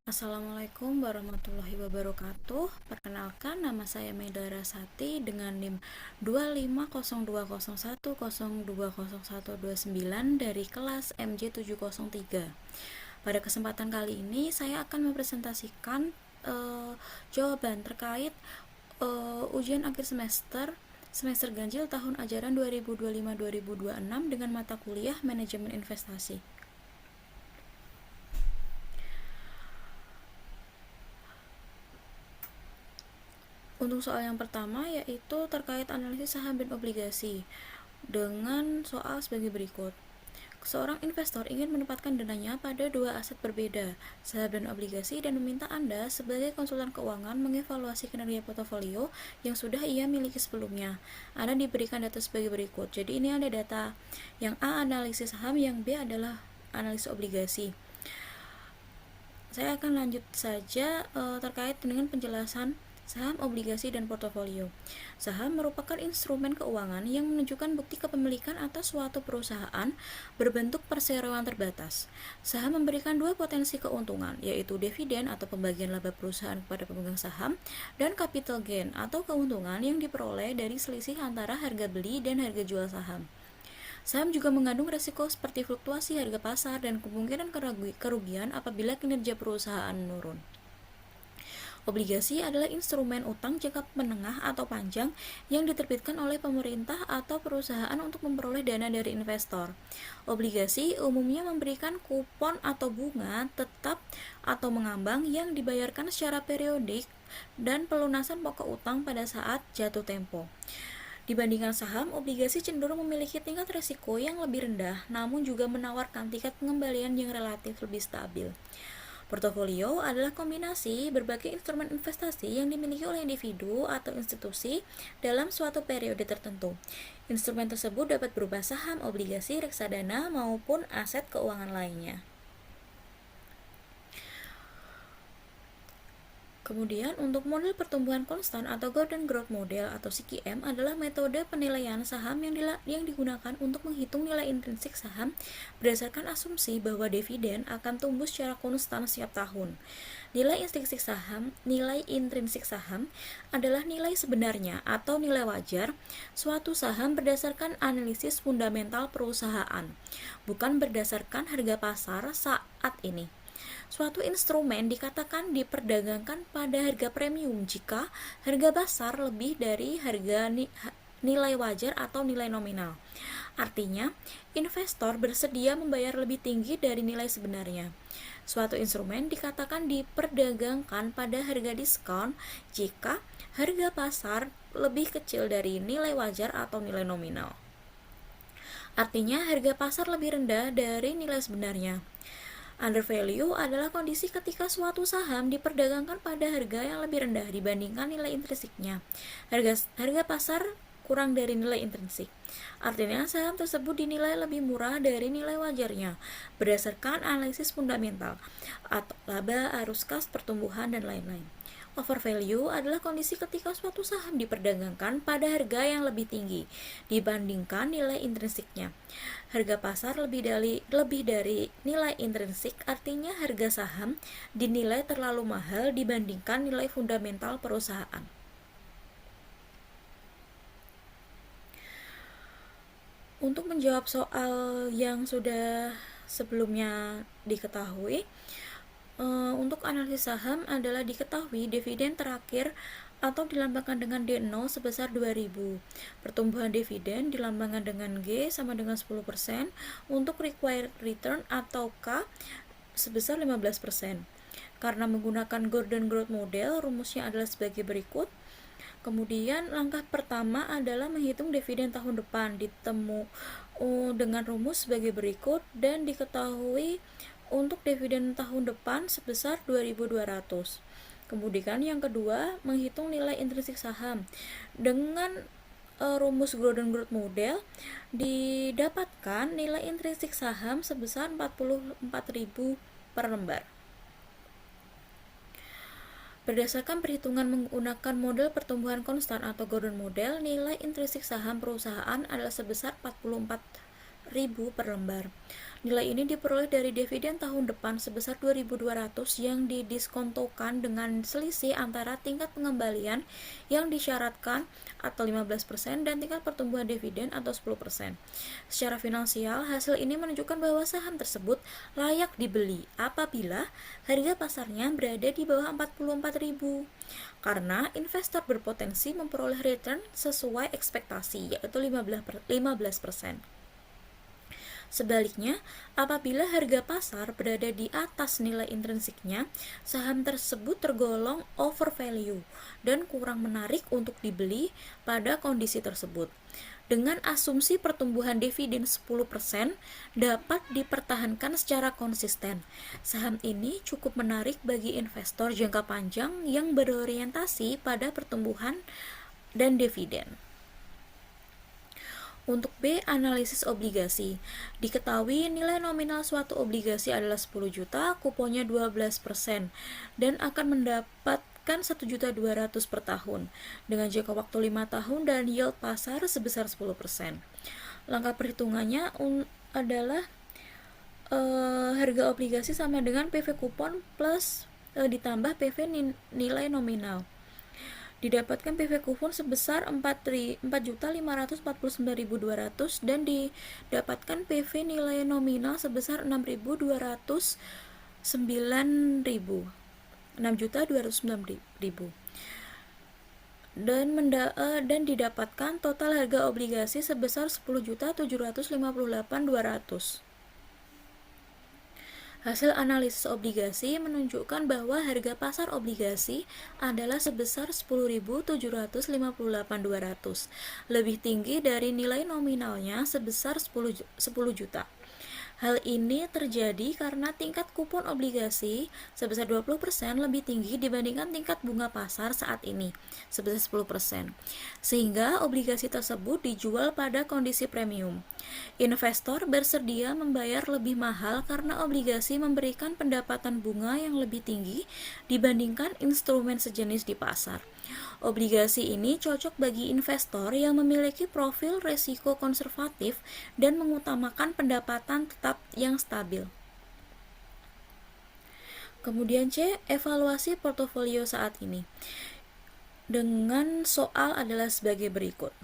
Assalamualaikum warahmatullahi wabarakatuh. Perkenalkan, nama saya Meda Rasati dengan NIM 2502010200129 dari kelas MJ703. Pada kesempatan kali ini saya akan mempresentasikan jawaban terkait ujian akhir semester ganjil tahun ajaran 2025-2026 dengan mata kuliah Manajemen Investasi. Untuk soal yang pertama yaitu terkait analisis saham dan obligasi dengan soal sebagai berikut. Seorang investor ingin menempatkan dananya pada dua aset berbeda, saham dan obligasi, dan meminta Anda sebagai konsultan keuangan mengevaluasi kinerja portofolio yang sudah ia miliki sebelumnya. Anda diberikan data sebagai berikut. Jadi ini ada data yang A analisis saham, yang B adalah analisis obligasi. Saya akan lanjut saja terkait dengan penjelasan saham, obligasi, dan portofolio. Saham merupakan instrumen keuangan yang menunjukkan bukti kepemilikan atas suatu perusahaan berbentuk perseroan terbatas. Saham memberikan dua potensi keuntungan, yaitu dividen atau pembagian laba perusahaan kepada pemegang saham, dan capital gain atau keuntungan yang diperoleh dari selisih antara harga beli dan harga jual saham. Saham juga mengandung resiko seperti fluktuasi harga pasar dan kemungkinan kerugian apabila kinerja perusahaan menurun. Obligasi adalah instrumen utang jangka menengah atau panjang yang diterbitkan oleh pemerintah atau perusahaan untuk memperoleh dana dari investor. Obligasi umumnya memberikan kupon atau bunga tetap atau mengambang yang dibayarkan secara periodik dan pelunasan pokok utang pada saat jatuh tempo. Dibandingkan saham, obligasi cenderung memiliki tingkat risiko yang lebih rendah, namun juga menawarkan tingkat pengembalian yang relatif lebih stabil. Portofolio adalah kombinasi berbagai instrumen investasi yang dimiliki oleh individu atau institusi dalam suatu periode tertentu. Instrumen tersebut dapat berupa saham, obligasi, reksadana, maupun aset keuangan lainnya. Kemudian, untuk model pertumbuhan konstan atau Gordon Growth Model atau CGM adalah metode penilaian saham yang digunakan untuk menghitung nilai intrinsik saham berdasarkan asumsi bahwa dividen akan tumbuh secara konstan setiap tahun. Nilai intrinsik saham adalah nilai sebenarnya atau nilai wajar suatu saham berdasarkan analisis fundamental perusahaan, bukan berdasarkan harga pasar saat ini. Suatu instrumen dikatakan diperdagangkan pada harga premium jika harga pasar lebih dari harga nilai wajar atau nilai nominal. Artinya, investor bersedia membayar lebih tinggi dari nilai sebenarnya. Suatu instrumen dikatakan diperdagangkan pada harga diskon jika harga pasar lebih kecil dari nilai wajar atau nilai nominal. Artinya, harga pasar lebih rendah dari nilai sebenarnya. Undervalue adalah kondisi ketika suatu saham diperdagangkan pada harga yang lebih rendah dibandingkan nilai intrinsiknya. Harga pasar kurang dari nilai intrinsik. Artinya saham tersebut dinilai lebih murah dari nilai wajarnya berdasarkan analisis fundamental atau laba, arus kas, pertumbuhan, dan lain-lain. Overvalue adalah kondisi ketika suatu saham diperdagangkan pada harga yang lebih tinggi dibandingkan nilai intrinsiknya. Harga pasar lebih dari nilai intrinsik, artinya harga saham dinilai terlalu mahal dibandingkan nilai fundamental perusahaan. Untuk menjawab soal yang sudah sebelumnya diketahui, untuk analisis saham adalah diketahui dividen terakhir atau dilambangkan dengan D0 sebesar 2000. Pertumbuhan dividen dilambangkan dengan G sama dengan 10%. Untuk required return atau K sebesar 15%. Karena menggunakan Gordon Growth Model, rumusnya adalah sebagai berikut. Kemudian langkah pertama adalah menghitung dividen tahun depan dengan rumus sebagai berikut, dan diketahui untuk dividen tahun depan sebesar 2.200. Kemudian yang kedua, menghitung nilai intrinsik saham. Dengan rumus Gordon Growth Model didapatkan nilai intrinsik saham sebesar 44.000 per lembar. Berdasarkan perhitungan menggunakan model pertumbuhan konstan atau Gordon Model, nilai intrinsik saham perusahaan adalah sebesar per lembar. Nilai ini diperoleh dari dividen tahun depan sebesar 2.200 yang didiskontokan dengan selisih antara tingkat pengembalian yang disyaratkan atau 15% dan tingkat pertumbuhan dividen atau 10%. Secara finansial, hasil ini menunjukkan bahwa saham tersebut layak dibeli apabila harga pasarnya berada di bawah 44.000 karena investor berpotensi memperoleh return sesuai ekspektasi yaitu 15%. Sebaliknya, apabila harga pasar berada di atas nilai intrinsiknya, saham tersebut tergolong overvalue dan kurang menarik untuk dibeli pada kondisi tersebut. Dengan asumsi pertumbuhan dividen 10% dapat dipertahankan secara konsisten. Saham ini cukup menarik bagi investor jangka panjang yang berorientasi pada pertumbuhan dan dividen. Untuk B, analisis obligasi. Diketahui nilai nominal suatu obligasi adalah 10 juta, kuponnya 12%, dan akan mendapatkan 1.200.000 per tahun, dengan jangka waktu 5 tahun dan yield pasar sebesar 10%. Langkah perhitungannya adalah harga obligasi sama dengan PV kupon plus ditambah PV nilai nominal. Didapatkan PV kupon sebesar 4.549.200 dan didapatkan PV nilai nominal sebesar 6.209.000 dan didapatkan total harga obligasi sebesar 10.758.200. Hasil analisis obligasi menunjukkan bahwa harga pasar obligasi adalah sebesar 10.758.200, lebih tinggi dari nilai nominalnya sebesar 10 juta. Hal ini terjadi karena tingkat kupon obligasi sebesar 20% lebih tinggi dibandingkan tingkat bunga pasar saat ini, sebesar 10%, sehingga obligasi tersebut dijual pada kondisi premium. Investor bersedia membayar lebih mahal karena obligasi memberikan pendapatan bunga yang lebih tinggi dibandingkan instrumen sejenis di pasar. Obligasi ini cocok bagi investor yang memiliki profil risiko konservatif dan mengutamakan pendapatan tetap yang stabil. Kemudian C, evaluasi portofolio saat ini. Dengan soal adalah sebagai berikut.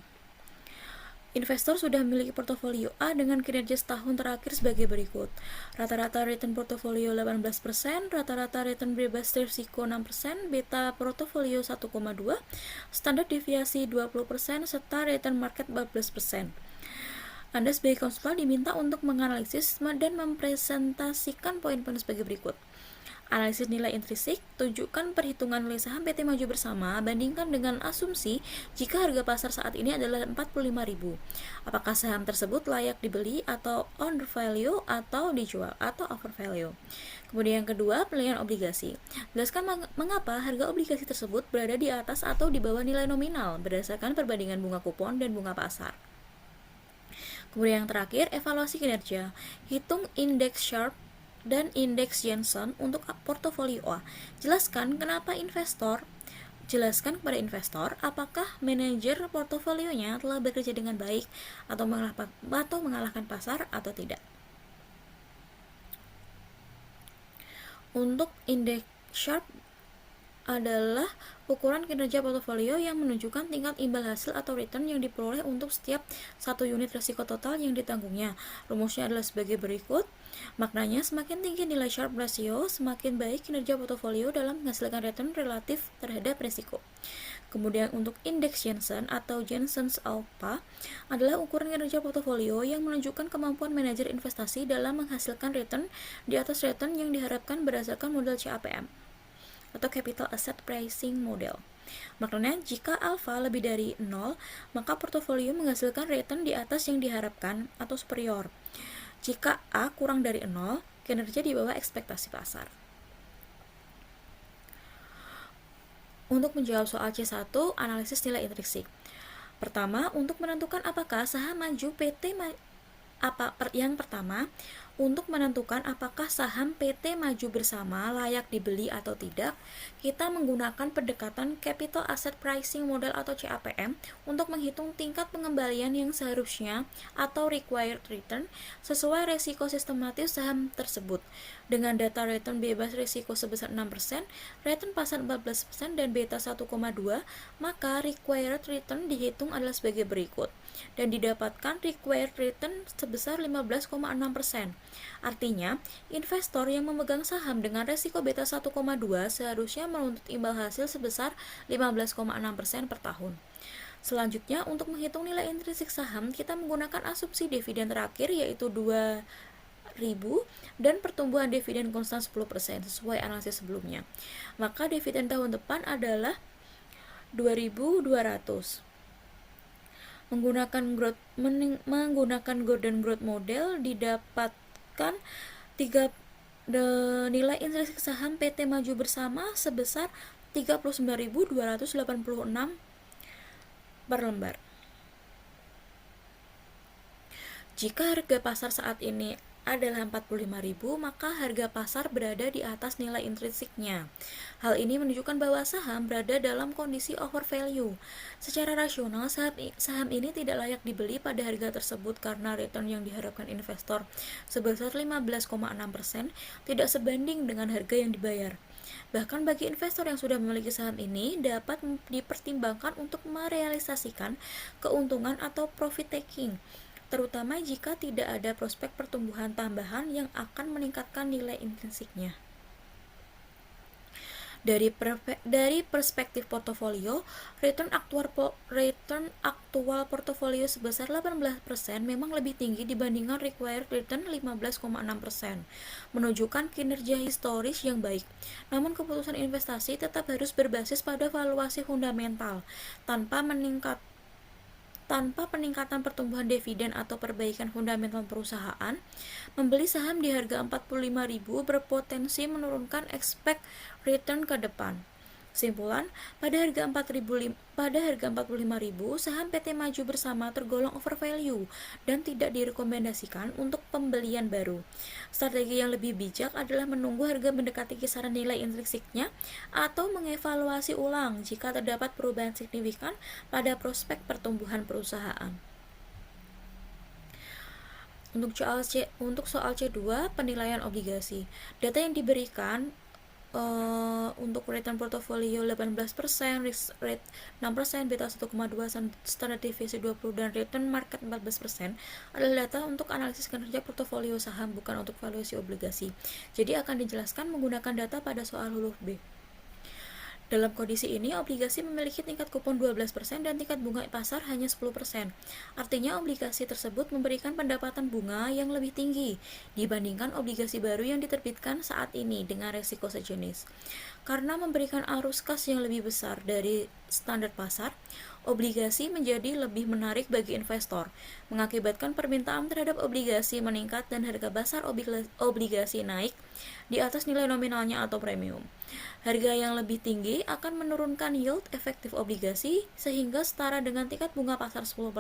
Investor sudah memiliki portofolio A dengan kinerja setahun terakhir sebagai berikut. Rata-rata return portofolio 18%, rata-rata return bebas risiko 6%, beta portofolio 1,2, standar deviasi 20%, serta return market 14%. Anda sebagai konsultan diminta untuk menganalisis dan mempresentasikan poin-poin sebagai berikut. Analisis nilai intrinsik, tunjukkan perhitungan nilai saham PT Maju Bersama, bandingkan dengan asumsi jika harga pasar saat ini adalah 45.000. Apakah saham tersebut layak dibeli atau undervalue atau dijual atau overvalue. Kemudian yang kedua, penilaian obligasi. Jelaskan mengapa harga obligasi tersebut berada di atas atau di bawah nilai nominal berdasarkan perbandingan bunga kupon dan bunga pasar. Kemudian yang terakhir, evaluasi kinerja. Hitung indeks Sharpe dan indeks Jensen untuk portofolio A. Jelaskan kepada investor apakah manajer portofolionya telah bekerja dengan baik atau mengalahkan pasar atau tidak. Untuk indeks Sharpe adalah ukuran kinerja portofolio yang menunjukkan tingkat imbal hasil atau return yang diperoleh untuk setiap satu unit risiko total yang ditanggungnya. Rumusnya adalah sebagai berikut. Maknanya, semakin tinggi nilai Sharpe ratio, semakin baik kinerja portofolio dalam menghasilkan return relatif terhadap risiko. Kemudian untuk indeks Jensen atau Jensen's Alpha adalah ukuran kinerja portofolio yang menunjukkan kemampuan manajer investasi dalam menghasilkan return di atas return yang diharapkan berdasarkan model CAPM atau Capital Asset Pricing Model. Maknanya, jika alfa lebih dari 0, maka portofolio menghasilkan return di atas yang diharapkan atau superior. Jika A kurang dari 0, kinerja di bawah ekspektasi pasar. Untuk menjawab soal C1, analisis nilai intrinsik. Pertama, untuk menentukan apakah saham maju PT yang pertama, Untuk menentukan apakah saham PT Maju Bersama layak dibeli atau tidak, kita menggunakan pendekatan Capital Asset Pricing Model atau CAPM untuk menghitung tingkat pengembalian yang seharusnya atau required return sesuai resiko sistematis saham tersebut. Dengan data return bebas risiko sebesar 6%, return pasar 14%, dan beta 1,2, maka required return dihitung adalah sebagai berikut dan didapatkan required return sebesar 15,6%. Artinya, investor yang memegang saham dengan resiko beta 1,2 seharusnya menuntut imbal hasil sebesar 15,6% per tahun. Selanjutnya, untuk menghitung nilai intrinsik saham, kita menggunakan asumsi dividen terakhir yaitu 2.000 dan pertumbuhan dividen konstan 10% sesuai analisis sebelumnya. Maka dividen tahun depan adalah 2.200. Menggunakan Gordon Growth Model didapatkan nilai intrinsik saham PT Maju Bersama sebesar 39.286 per lembar. Jika harga pasar saat ini adalah 45.000, maka harga pasar berada di atas nilai intrinsiknya. Hal ini menunjukkan bahwa saham berada dalam kondisi overvalue. Secara rasional, saham ini tidak layak dibeli pada harga tersebut karena return yang diharapkan investor sebesar 15,6% tidak sebanding dengan harga yang dibayar. Bahkan bagi investor yang sudah memiliki saham ini dapat dipertimbangkan untuk merealisasikan keuntungan atau profit taking, terutama jika tidak ada prospek pertumbuhan tambahan yang akan meningkatkan nilai intrinsiknya. Dari perspektif portofolio, return aktual portofolio sebesar 18% memang lebih tinggi dibandingkan required return 15,6%, menunjukkan kinerja historis yang baik. Namun keputusan investasi tetap harus berbasis pada valuasi fundamental, tanpa peningkatan pertumbuhan dividen atau perbaikan fundamental perusahaan. Membeli saham di harga 45.000 berpotensi menurunkan expect return ke depan. Kesimpulan, pada harga 45.000 saham PT Maju Bersama tergolong overvalue dan tidak direkomendasikan untuk pembelian baru. Strategi yang lebih bijak adalah menunggu harga mendekati kisaran nilai intrinsiknya atau mengevaluasi ulang jika terdapat perubahan signifikan pada prospek pertumbuhan perusahaan. Untuk soal C2, penilaian obligasi. Data yang diberikan untuk return portofolio 18%, risk rate 6%, beta 1,2, standar deviasi 20, dan return market 14% adalah data untuk analisis kinerja portofolio saham, bukan untuk valuasi obligasi. Jadi akan dijelaskan menggunakan data pada soal huruf B. Dalam kondisi ini, obligasi memiliki tingkat kupon 12% dan tingkat bunga pasar hanya 10%. Artinya, obligasi tersebut memberikan pendapatan bunga yang lebih tinggi dibandingkan obligasi baru yang diterbitkan saat ini dengan resiko sejenis. Karena memberikan arus kas yang lebih besar dari standar pasar, obligasi menjadi lebih menarik bagi investor, mengakibatkan permintaan terhadap obligasi meningkat dan harga pasar obligasi naik di atas nilai nominalnya atau premium. Harga yang lebih tinggi akan menurunkan yield efektif obligasi sehingga setara dengan tingkat bunga pasar 10%.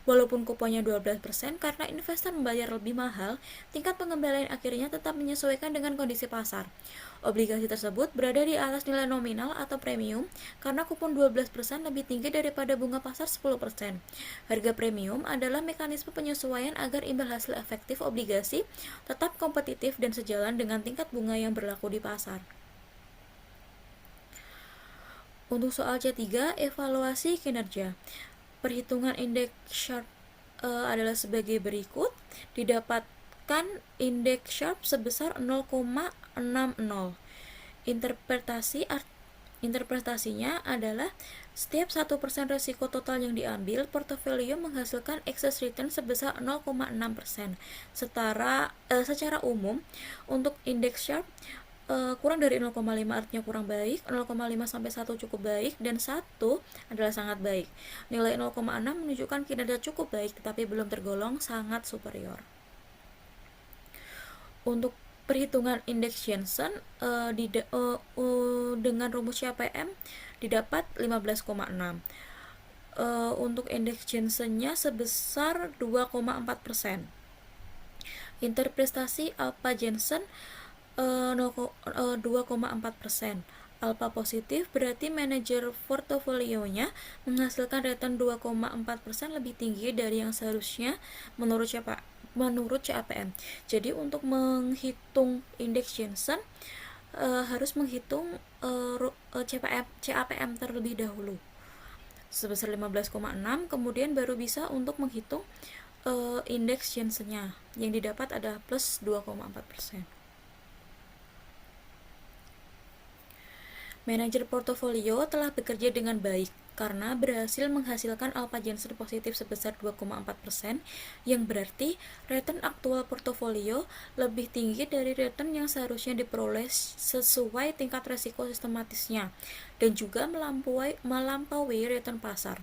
Walaupun kuponnya 12%, karena investor membayar lebih mahal, tingkat pengembalian akhirnya tetap menyesuaikan dengan kondisi pasar. Obligasi tersebut berada di atas nilai nominal atau premium karena kupon 12% lebih tinggi daripada bunga pasar 10%. Harga premium adalah mekanisme penyesuaian agar imbal hasil efektif obligasi tetap kompetitif dan sejalan dengan tingkat bunga yang berlaku di pasar. Untuk soal C3, evaluasi kinerja. Perhitungan indeks Sharpe adalah sebagai berikut. Didapatkan indeks Sharpe sebesar 0,60. Interpretasinya adalah setiap 1% resiko total yang diambil, portofolio menghasilkan excess return sebesar 0,6%. Secara umum, untuk indeks Sharpe kurang dari 0,5 artinya kurang baik, 0,5 sampai 1 cukup baik, dan 1 adalah sangat baik. Nilai 0,6 menunjukkan kinerja cukup baik tetapi belum tergolong sangat superior. Untuk perhitungan indeks Jensen dengan rumus CAPM didapat 15,6. Untuk indeks Jensennya sebesar 2,4%. Interpretasi Alpha Jensen 2,4%. Alpha positif berarti manajer portofolionya menghasilkan return 2,4% lebih tinggi dari yang seharusnya menurut CAPM. Jadi untuk menghitung indeks Jensen harus menghitung CAPM terlebih dahulu sebesar 15,6, kemudian baru bisa untuk menghitung indeks Jensennya yang didapat adalah plus 2,4%. Manajer portofolio telah bekerja dengan baik karena berhasil menghasilkan alpha Jensen positif sebesar 2,4%, yang berarti return aktual portofolio lebih tinggi dari return yang seharusnya diperoleh sesuai tingkat resiko sistematisnya dan juga melampaui return pasar.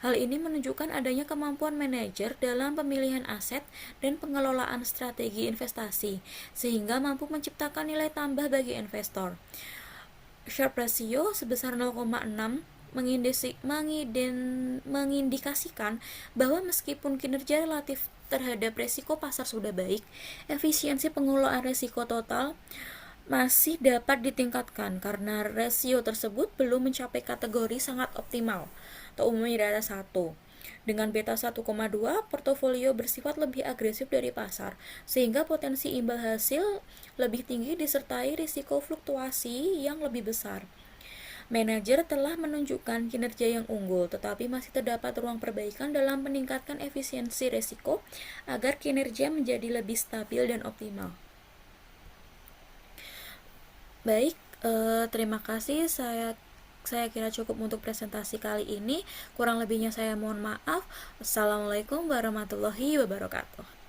Hal ini menunjukkan adanya kemampuan manajer dalam pemilihan aset dan pengelolaan strategi investasi sehingga mampu menciptakan nilai tambah bagi investor. Sharpe ratio sebesar 0,6 mengindikasikan bahwa meskipun kinerja relatif terhadap resiko pasar sudah baik, efisiensi pengelolaan resiko total masih dapat ditingkatkan karena rasio tersebut belum mencapai kategori sangat optimal atau umumnya di atas 1. Dengan beta 1,2, portofolio bersifat lebih agresif dari pasar, sehingga potensi imbal hasil lebih tinggi disertai risiko fluktuasi yang lebih besar. Manajer telah menunjukkan kinerja yang unggul, tetapi masih terdapat ruang perbaikan dalam meningkatkan efisiensi risiko agar kinerja menjadi lebih stabil dan optimal. Baik, terima kasih. Saya kira cukup untuk presentasi kali ini. Kurang lebihnya saya mohon maaf. Assalamualaikum warahmatullahi wabarakatuh.